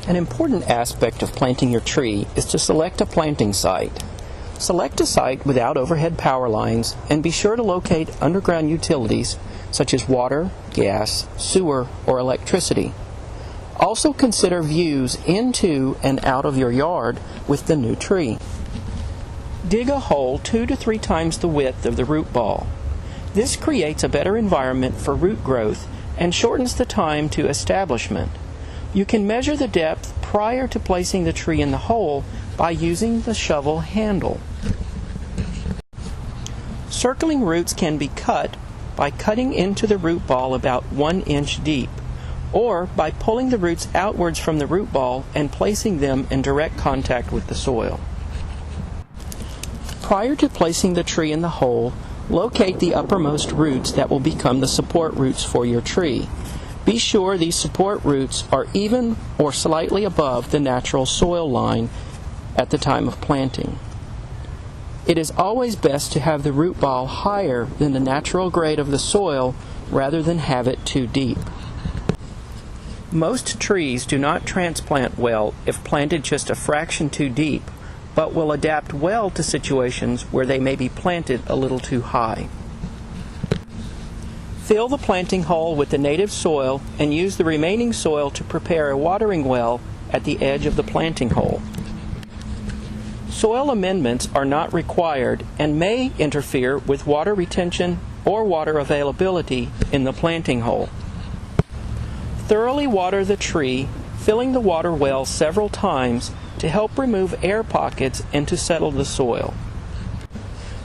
An important aspect of planting your tree is to select a planting site. Select a site without overhead power lines and be sure to locate underground utilities such as water, gas, sewer, or electricity. Also consider views into and out of your yard with the new tree. Dig a hole 2 to 3 times the width of the root ball. This creates a better environment for root growth and shortens the time to establishment. You can measure the depth prior to placing the tree in the hole by using the shovel handle. Circling roots can be cut by cutting into the root ball about 1 inch deep, or by pulling the roots outwards from the root ball and placing them in direct contact with the soil. Prior to placing the tree in the hole, locate the uppermost roots that will become the support roots for your tree. Be sure these support roots are even or slightly above the natural soil line at the time of planting. It is always best to have the root ball higher than the natural grade of the soil rather than have it too deep. Most trees do not transplant well if planted just a fraction too deep, but will adapt well to situations where they may be planted a little too high. Fill the planting hole with the native soil and use the remaining soil to prepare a watering well at the edge of the planting hole. Soil amendments are not required and may interfere with water retention or water availability in the planting hole. Thoroughly water the tree, filling the water well several times to help remove air pockets and to settle the soil.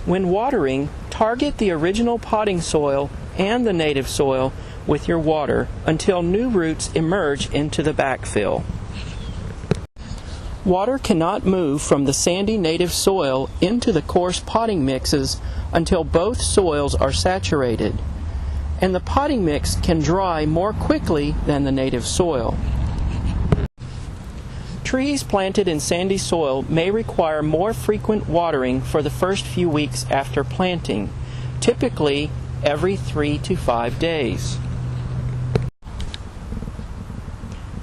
When watering, target the original potting soil and the native soil with your water until new roots emerge into the backfill. Water cannot move from the sandy native soil into the coarse potting mixes until both soils are saturated, and the potting mix can dry more quickly than the native soil. Trees planted in sandy soil may require more frequent watering for the first few weeks after planting, typically every 3 to 5 days.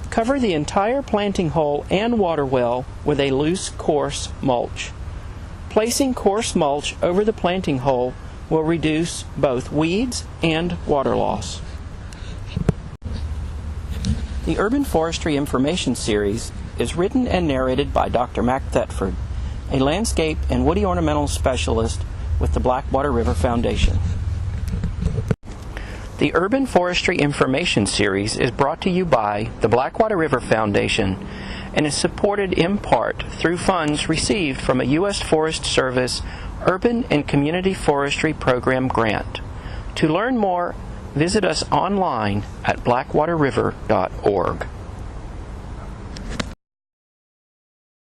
Cover the entire planting hole and water well with a loose, coarse mulch. Placing coarse mulch over the planting hole will reduce both weeds and water loss. The Urban Forestry Information Series is written and narrated by Dr. Mac Thetford, a landscape and woody ornamental specialist with the Blackwater River Foundation. The Urban Forestry Information Series is brought to you by the Blackwater River Foundation and is supported in part through funds received from a U.S. Forest Service Urban and Community Forestry Program grant. To learn more, visit us online at blackwaterriver.org.